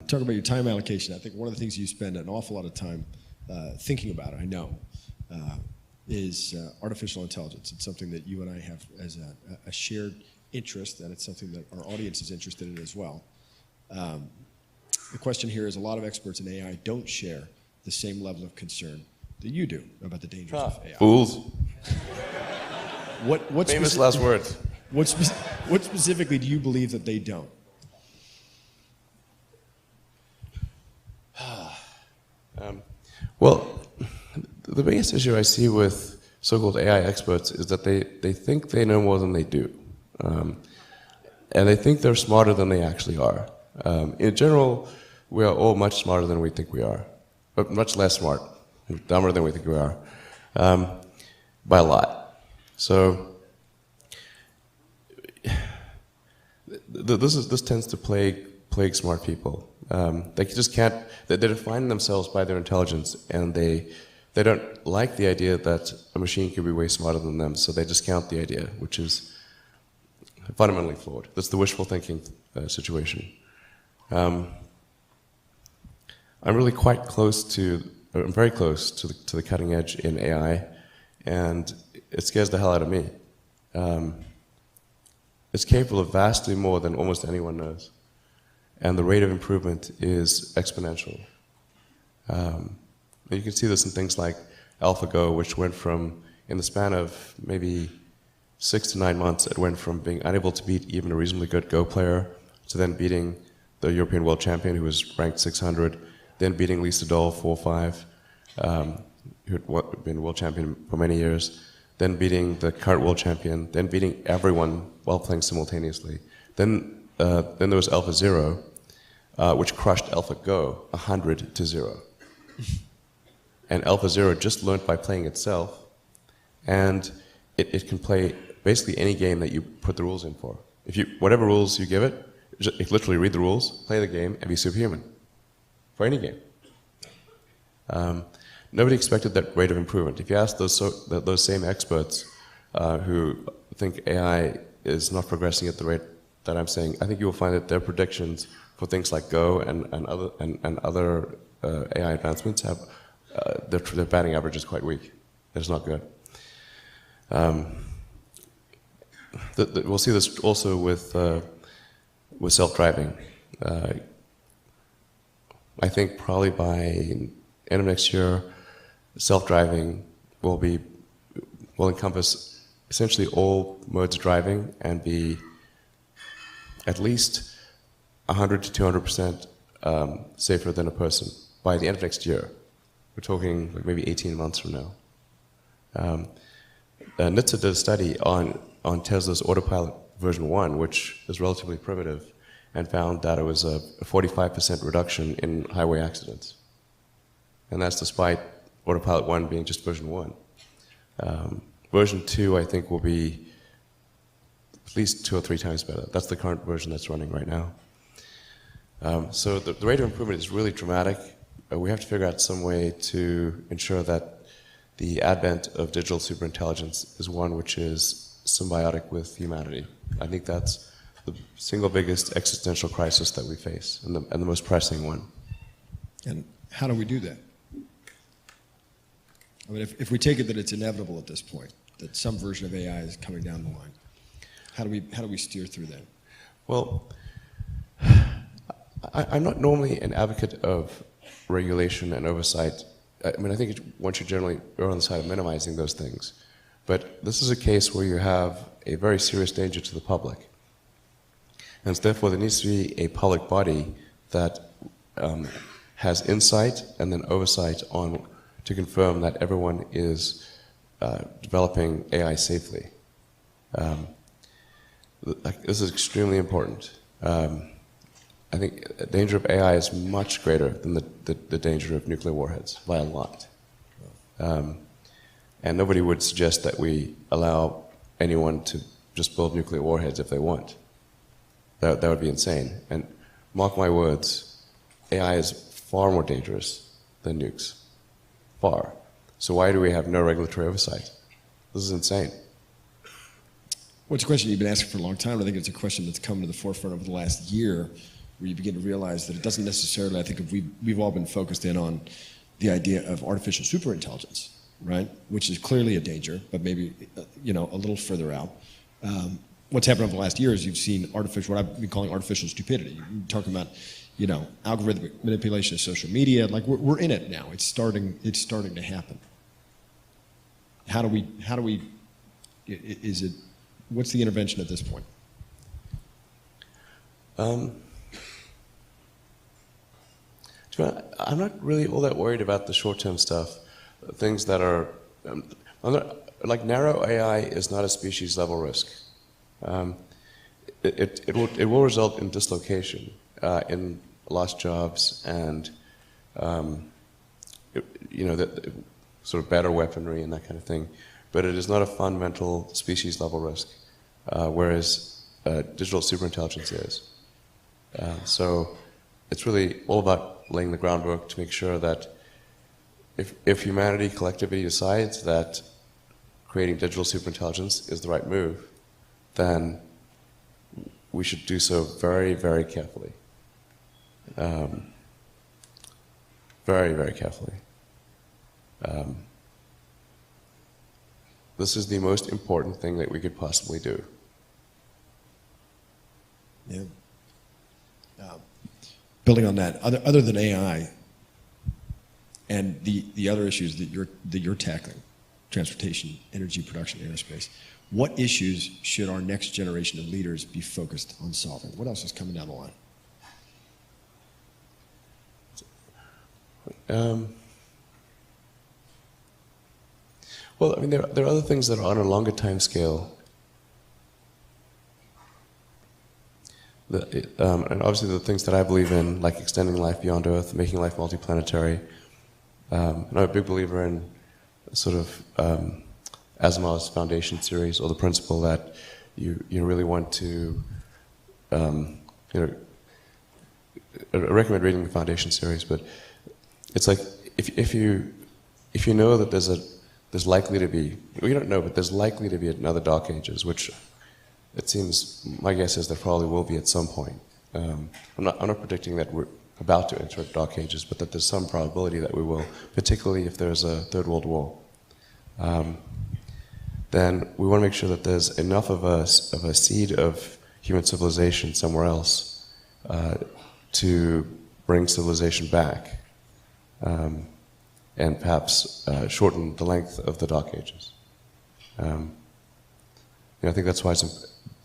talk about your time allocation. I think one of the things you spend an awful lot of time thinking about, I know, is artificial intelligence. It's something that you and I have as a shared interest, and it's something that our audience is interested in as well. The question here is, a lot of experts in AI don't share the same level of concern that you do about the dangers of AI. Fools. What Famous last words. What specifically do you believe that they don't? Well, the biggest issue I see with so-called AI experts is that they think they know more than they do. And they think they're smarter than they actually are. In general, we are all much smarter than we think we are, but much less smart, dumber than we think we are, by a lot. So this tends to plague smart people. They just can't. They define themselves by their intelligence, and they don't like the idea that a machine could be way smarter than them. So they discount the idea, which is fundamentally flawed. That's the wishful thinking situation. I'm really quite close to. I'm very close to the cutting edge in AI, and it scares the hell out of me. It's capable of vastly more than almost anyone knows. And the rate of improvement is exponential. You can see this in things like AlphaGo, which went from, in the span of maybe 6 to 9 months, it went from being unable to beat even a reasonably good Go player to then beating the European world champion, who was ranked 600, then beating Lee Sedol 4-5, who had been world champion for many years, then beating the current world champion, then beating everyone while playing simultaneously. Then there was AlphaZero, which crushed AlphaGo 100-0. And AlphaZero just learned by playing itself, and it can play basically any game that you put the rules in for. Whatever rules you give it, it literally read the rules, play the game, and be superhuman for any game. Nobody expected that rate of improvement. If you ask those same experts who think AI is not progressing at the rate that I'm saying, I think you will find that their predictions for things like Go and other AI advancements have their batting average is quite weak. It's not good. We'll see this also with self-driving. I think probably by end of next year, self-driving will encompass essentially all modes of driving and be at least 100 to 200% safer than a person by the end of next year. We're talking like maybe 18 months from now. NHTSA did a study on Tesla's Autopilot version 1, which is relatively primitive, and found that it was a 45% reduction in highway accidents. And that's despite Autopilot 1 being just version 1. Version 2, I think, will be at least 2 or 3 times better. That's the current version that's running right now. So the rate of improvement is really dramatic. We have to figure out some way to ensure that the advent of digital superintelligence is one which is symbiotic with humanity. I think that's the single biggest existential crisis that we face, and the most pressing one. And how do we do that? I mean, if we take it that it's inevitable at this point, that some version of AI is coming down the line, how do we steer through that? Well, I'm not normally an advocate of regulation and oversight. I mean, I think one should generally err on the side of minimizing those things. But this is a case where you have a very serious danger to the public. And therefore, there needs to be a public body that has insight and then oversight to confirm that everyone is developing AI safely. This is extremely important. I think the danger of AI is much greater than the danger of nuclear warheads, by a lot. And nobody would suggest that we allow anyone to just build nuclear warheads if they want. That would be insane. And mark my words, AI is far more dangerous than nukes. Far. So why do we have no regulatory oversight? This is insane. Well, it's a question you've been asking for a long time. I think it's a question that's come to the forefront over the last year. where you begin to realize that it doesn't necessarily, I think if we've all been focused in on the idea of artificial superintelligence, right? Which is clearly a danger, but maybe, a little further out. What's happened over the last year is you've seen what I've been calling artificial stupidity. You're talking about, algorithmic manipulation of social media. Like we're in it now. It's starting to happen. How do we, what's the intervention at this point? I'm not really all that worried about the short-term stuff. Things that are, like narrow AI is not a species-level risk. It will result in dislocation, in lost jobs, and that sort of better weaponry and that kind of thing. But it is not a fundamental species-level risk, whereas digital superintelligence is. So it's really all about laying the groundwork to make sure that if humanity collectively decides that creating digital superintelligence is the right move, then we should do so very, very carefully. Very, very carefully. This is the most important thing that we could possibly do. Yeah. Building on that, other than AI and the other issues that you're tackling, transportation, energy production, aerospace, what issues should our next generation of leaders be focused on solving? What else is coming down the line? Well, I mean, there are other things that are on a longer time scale. And obviously the things that I believe in, like extending life beyond Earth, making life multiplanetary. And I'm a big believer in sort of Asimov's foundation series, or the principle that you really want to, I recommend reading the foundation series, but it's like if you know that there's likely to be, we don't know, but there's likely to be another Dark Ages, which it seems, my guess is there probably will be at some point. I'm not predicting that we're about to enter Dark Ages, but that there's some probability that we will, particularly if there's a Third World War. Then we want to make sure that there's enough of a seed of human civilization somewhere else to bring civilization back, and perhaps shorten the length of the Dark Ages. I think that's why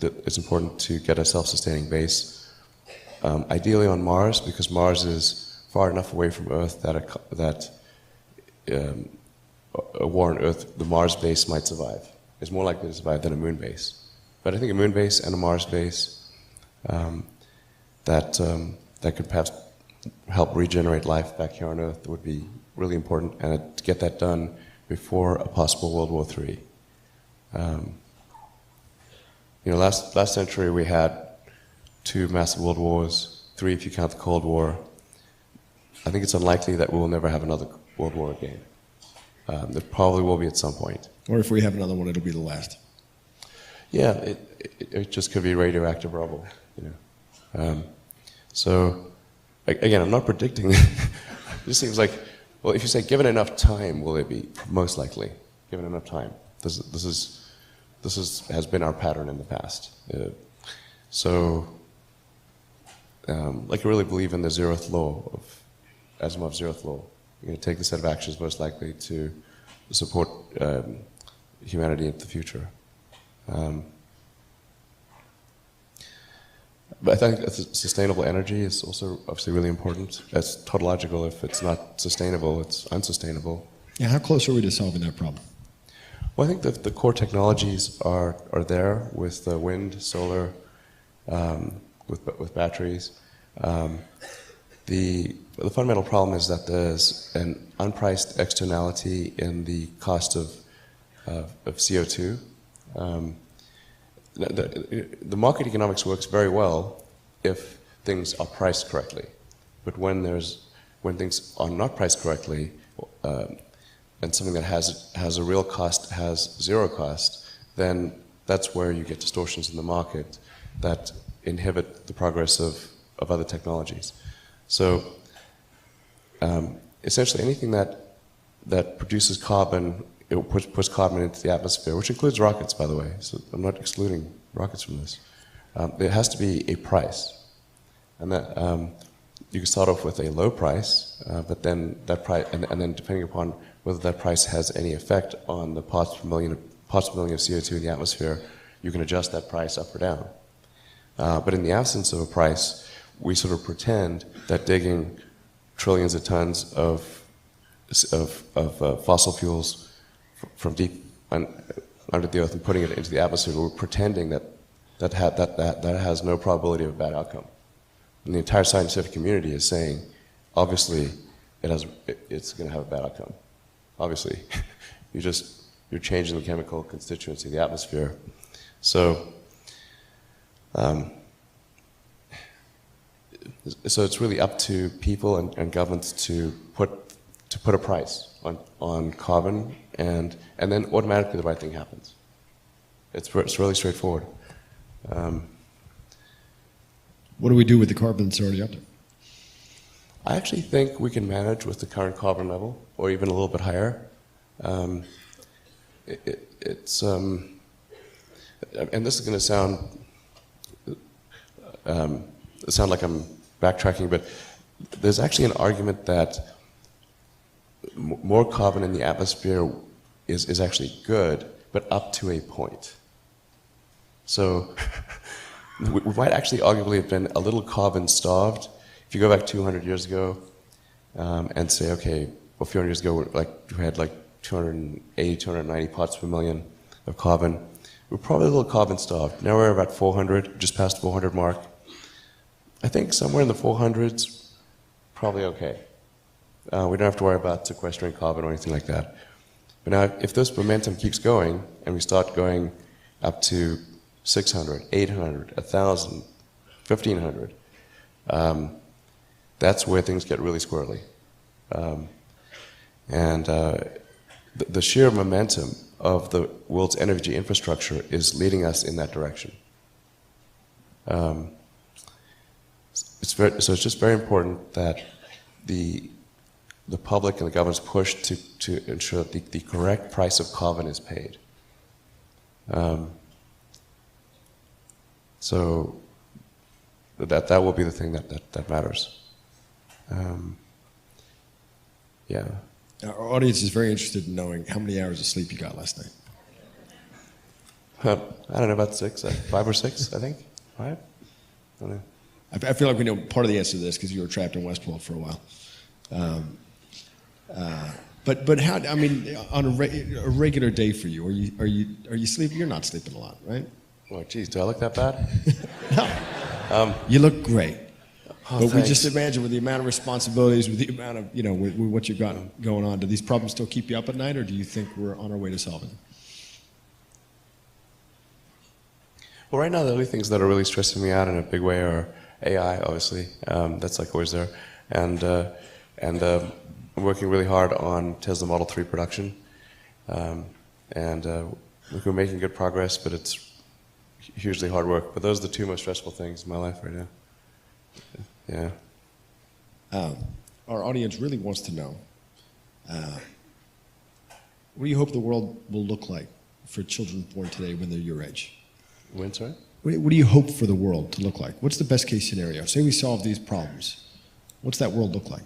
it's important to get a self-sustaining base, ideally on Mars, because Mars is far enough away from Earth that a war on Earth, the Mars base might survive. It's more likely to survive than a moon base. But I think a moon base and a Mars base that could perhaps help regenerate life back here on Earth would be really important, and to get that done before a possible World War III. Last century we had 2 massive world wars, 3 if you count the Cold War. I think it's unlikely that we will never have another world war again. There probably will be at some point. Or if we have another one, it'll be the last. Yeah, it just could be radioactive rubble. So, again, I'm not predicting. It just seems like, well, if you say given enough time, will it be? Most likely, given enough time. This has been our pattern in the past. Like I really believe in the zeroth law of Asimov's zeroth law. You're going to take the set of actions most likely to support humanity into the future. But I think that sustainable energy is also obviously really important. It's tautological. If it's not sustainable, it's unsustainable. Yeah, how close are we to solving that problem? Well, I think that the core technologies are there with wind, solar, with batteries. The fundamental problem is that there's an unpriced externality in the cost of CO2. The market economics works very well if things are priced correctly, but when things are not priced correctly, and something that has a real cost has zero cost, then that's where you get distortions in the market that inhibit the progress of of other technologies. So essentially anything that produces carbon, it puts carbon into the atmosphere, which includes rockets, by the way. So I'm not excluding rockets from this. There has to be a price, and that you can start off with a low price, but then that price, and then depending upon whether that price has any effect on the parts per million of CO2 in the atmosphere, you can adjust that price up or down. But in the absence of a price, we sort of pretend that digging trillions of tons of fossil fuels from deep under the earth and putting it into the atmosphere, we're pretending that has no probability of a bad outcome. And the entire scientific community is saying, obviously, it's going to have a bad outcome. Obviously, you're changing the chemical constituency of the atmosphere. So, so it's really up to people and governments to put a price on carbon, and then automatically the right thing happens. It's really straightforward. What do we do with the carbon that's already up there? I actually think we can manage with the current carbon level, or even a little bit higher. It's and this is going to sound like I'm backtracking, but there's actually an argument that more carbon in the atmosphere is actually good, but up to a point. So we might actually arguably have been a little carbon starved. If you go back 200 years ago and say, okay, well, a few hundred years ago, we had like 280, 290 parts per million of carbon. We're probably a little carbon starved. Now we're about 400, just past the 400 mark. I think somewhere in the 400s, probably okay. We don't have to worry about sequestering carbon or anything like that. But now, if this momentum keeps going, and we start going up to 600, 800, 1,000, 1,500, that's where things get really squirrely. The sheer momentum of the world's energy infrastructure is leading us in that direction. So it's just very important that the public and the governments push to ensure that the correct price of carbon is paid. So that will be the thing that matters. Yeah. Our audience is very interested in knowing how many hours of sleep you got last night. I don't know, about 6, 5 or 6, I think. 5? I don't know. I feel like we know part of the answer to this because you were trapped in Westworld for a while. But how? I mean, on a regular day for you, are you sleeping? You're not sleeping a lot, right? Oh, geez, do I look that bad? No. You look great. Oh, but thanks. we just imagine with the amount of responsibilities, with the amount of with what you've got going on, do these problems still keep you up at night, or do you think we're on our way to solving them? Well, right now the only things that are really stressing me out in a big way are AI, obviously. That's like always there, and I'm working really hard on Tesla Model 3 production, we're making good progress, but it's hugely hard work. But those are the two most stressful things in my life right now. Yeah. Our audience really wants to know, what do you hope the world will look like for children born today when they're your age? When, sorry? What do you hope for the world to look like? What's the best case scenario? Say we solve these problems. What's that world look like?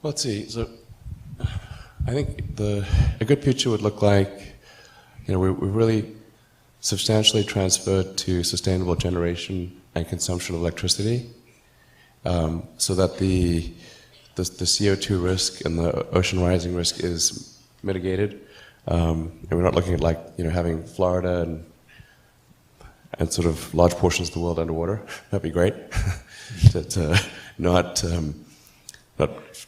Let's see. So, I think a good picture would look like, we really substantially transferred to sustainable generation and consumption of electricity, so that the CO2 risk and the ocean rising risk is mitigated. And we're not looking at having Florida and sort of large portions of the world underwater. That'd be great. Not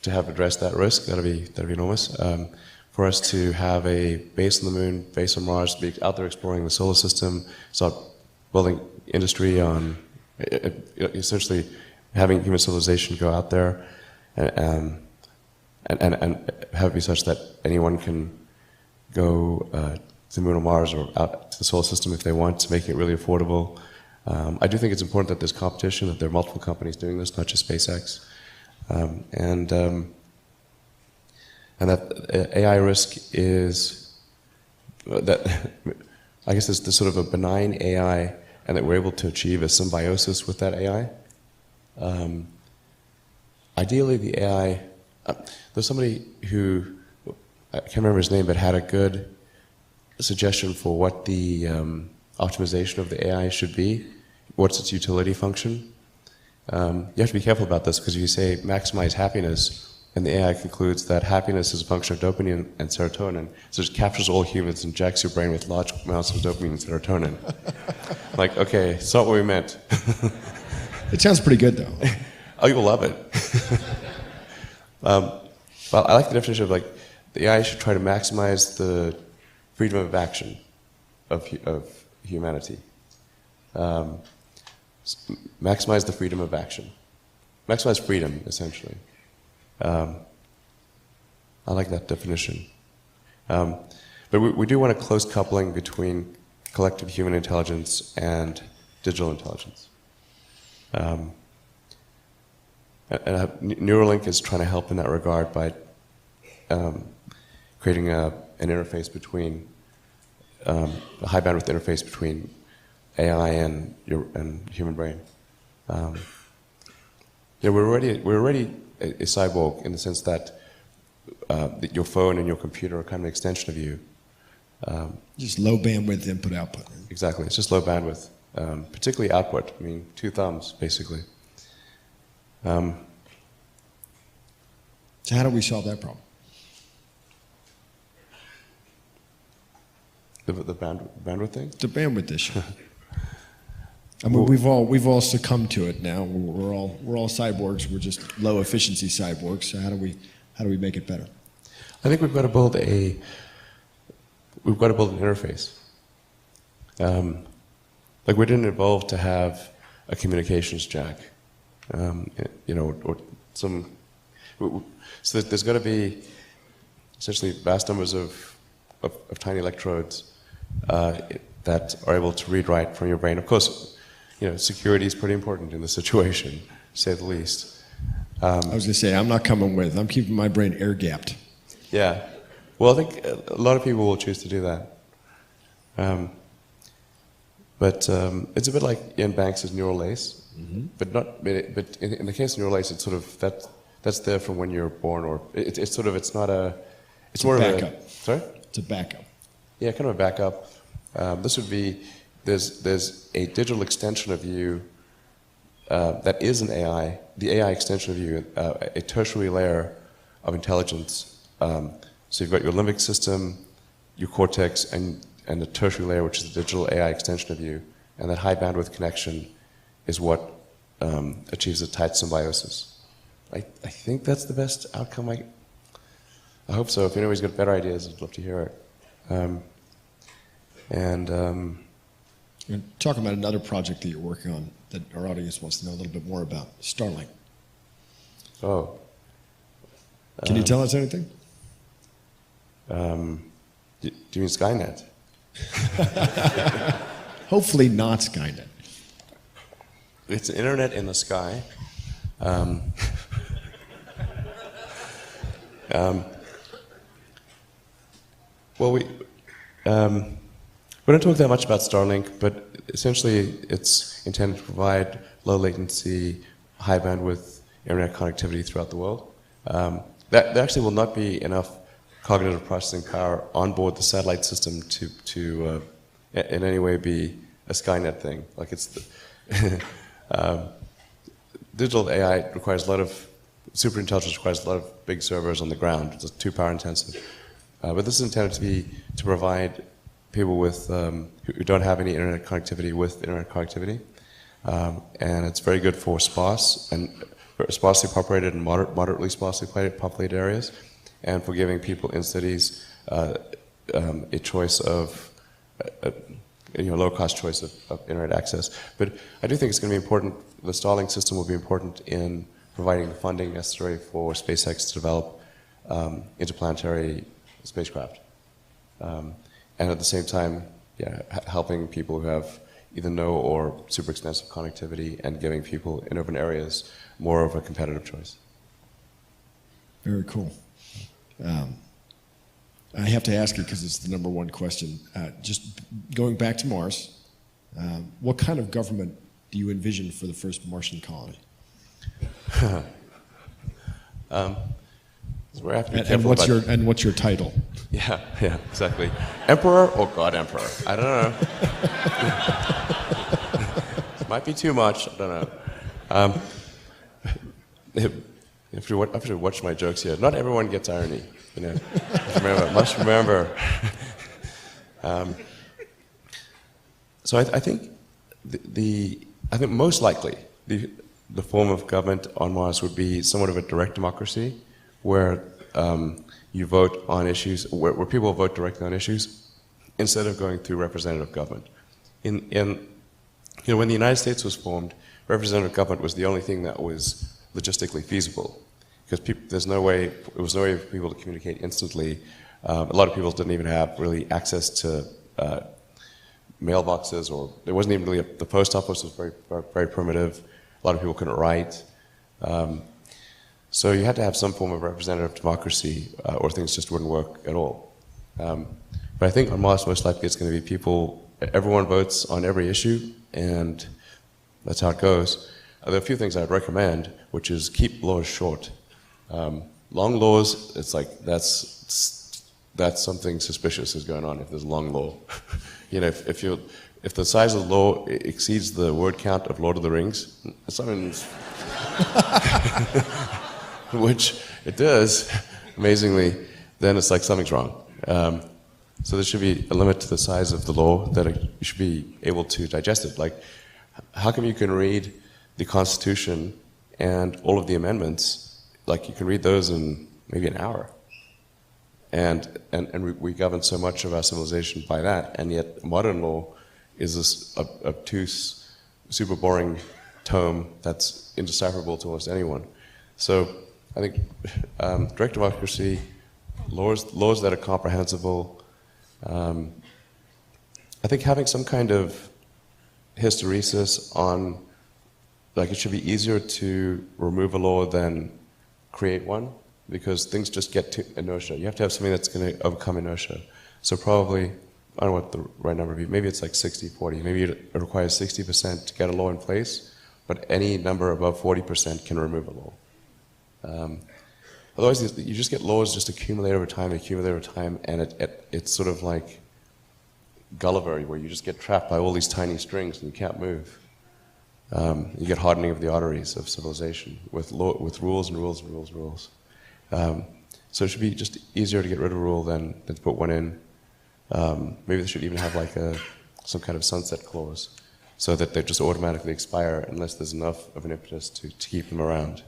to have addressed that risk. That'd be enormous. For us to have a base on the moon, base on Mars, be out there exploring the solar system, start building industry on essentially having human civilization go out there, and have it be such that anyone can go the moon or Mars or out to the solar system if they want, making it really affordable. I do think it's important that there's competition, that there are multiple companies doing this, not just SpaceX. And that AI risk is that I guess there's sort of a benign AI, and that we're able to achieve a symbiosis with that AI. Ideally, the AI. There's somebody who I can't remember his name, but had a good suggestion for what the optimization of the AI should be. What's its utility function? You have to be careful about this because if you say maximize happiness, and the AI concludes that happiness is a function of dopamine and serotonin, so it captures all humans and jacks your brain with large amounts of dopamine and serotonin. Like, okay, it's not what we meant. It sounds pretty good, though. Oh, you'll love it. Well, I like the definition of like, the AI should try to maximize the freedom of action of humanity. Maximize the freedom of action. Maximize freedom, essentially. I like that definition. But we do want a close coupling between collective human intelligence and digital intelligence. Neuralink is trying to help in that regard by creating an interface between a high bandwidth interface between AI and human brain. We're already a cyborg in the sense that your phone and your computer are kind of an extension of you. Just low bandwidth input output. Exactly, it's just low bandwidth, particularly output. I mean, 2 thumbs basically. So how do we solve that problem? The bandwidth thing? The bandwidth issue. I mean, we've all succumbed to it now. We're all cyborgs. We're just low efficiency cyborgs. So how do we make it better? I think we've got to build an interface. Like we didn't evolve to have a communications jack, or some. So there's got to be essentially vast numbers of tiny electrodes that are able to read write from your brain. Of course, security is pretty important in this situation, to say the least. I was going to say, I'm not coming with. I'm keeping my brain air-gapped. Yeah. Well, I think a lot of people will choose to do that. But it's a bit like Ian Banks' neural lace. Mm-hmm. But in the case of neural lace, it's sort of that's there from when you're born, or it's more a backup. Sorry? It's a backup. Yeah, kind of a backup. This would be there's a digital extension of you that is an AI, the AI extension of you, a tertiary layer of intelligence. So you've got your limbic system, your cortex, and a tertiary layer, which is the digital AI extension of you. And that high bandwidth connection is what achieves a tight symbiosis. I think that's the best outcome. I hope so. If anybody's got better ideas, I'd love to hear it. We're talking about another project that you're working on that our audience wants to know a little bit more about, Starlink. Oh. Can you tell us anything? Do you mean Skynet? Hopefully not Skynet. It's internet in the sky. Well, we don't talk that much about Starlink, but essentially it's intended to provide low latency, high bandwidth internet connectivity throughout the world. There actually will not be enough cognitive processing power on board the satellite system to in any way be a Skynet thing. Like digital AI requires a lot of superintelligence, requires a lot of big servers on the ground. It's too power intensive. But this is intended to provide people with who don't have any internet connectivity with internet connectivity, and it's very good for sparse and sparsely populated and moderately sparsely populated areas, and for giving people in cities a choice of low-cost choice of internet access. But I do think it's going to be important. The Starlink system will be important in providing the funding necessary for SpaceX to develop interplanetary spacecraft. and at the same time, yeah, helping people who have either no or super extensive connectivity and giving people in urban areas more of a competitive choice. Very cool. I have to ask you because it's the number one question. Just going back to Mars, what kind of government do you envision for the first Martian colony? So we have to be And careful what's your title? Yeah, exactly. Emperor or God Emperor? I don't know. Might be too much. I don't know. If you watch my jokes here, not everyone gets irony. You know, must remember. So I think I think most likely the form of government on Mars would be somewhat of a direct democracy, where you vote on issues, where people vote directly on issues, instead of going through representative government. When the United States was formed, representative government was the only thing that was logistically feasible, because it was no way for people to communicate instantly. A lot of people didn't even have really access to mailboxes, or there wasn't even really the post office was very, very primitive. A lot of people couldn't write. So you had to have some form of representative democracy, or things just wouldn't work at all. But I think on Mars, most likely it's going to be everyone votes on every issue, and that's how it goes. There are a few things I'd recommend, which is keep laws short. Long laws, it's like that's something suspicious is going on if there's a long law. If the size of the law exceeds the word count of Lord of the Rings, something's which it does, amazingly, then it's like something's wrong. So there should be a limit to the size of the law that you should be able to digest it. Like, how come you can read the Constitution and all of the amendments, like you can read those in maybe an hour? And we govern so much of our civilization by that, and yet modern law is this obtuse, super boring tome that's indecipherable to almost anyone. So I think direct democracy, laws that are comprehensible. I think having some kind of hysteresis on, like, it should be easier to remove a law than create one, because things just get to inertia. You have to have something that's going to overcome inertia. So probably, I don't know what the right number would be, maybe it's like 60-40. Maybe it requires 60% to get a law in place, but any number above 40% can remove a law. Otherwise, you just get laws just accumulate over time, and it's sort of like Gulliver, where you just get trapped by all these tiny strings and you can't move. You get hardening of the arteries of civilization with rules and rules and rules and rules. So it should be just easier to get rid of a rule than to put one in. Maybe they should even have like some kind of sunset clause, so that they just automatically expire unless there's enough of an impetus to keep them around.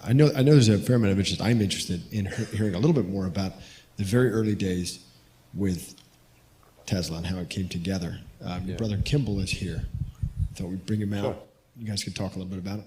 I know there's a fair amount of interest. I'm interested in hearing a little bit more about the very early days with Tesla and how it came together. Your brother Kimball is here. I thought we'd bring him out. Sure. You guys could talk a little bit about it.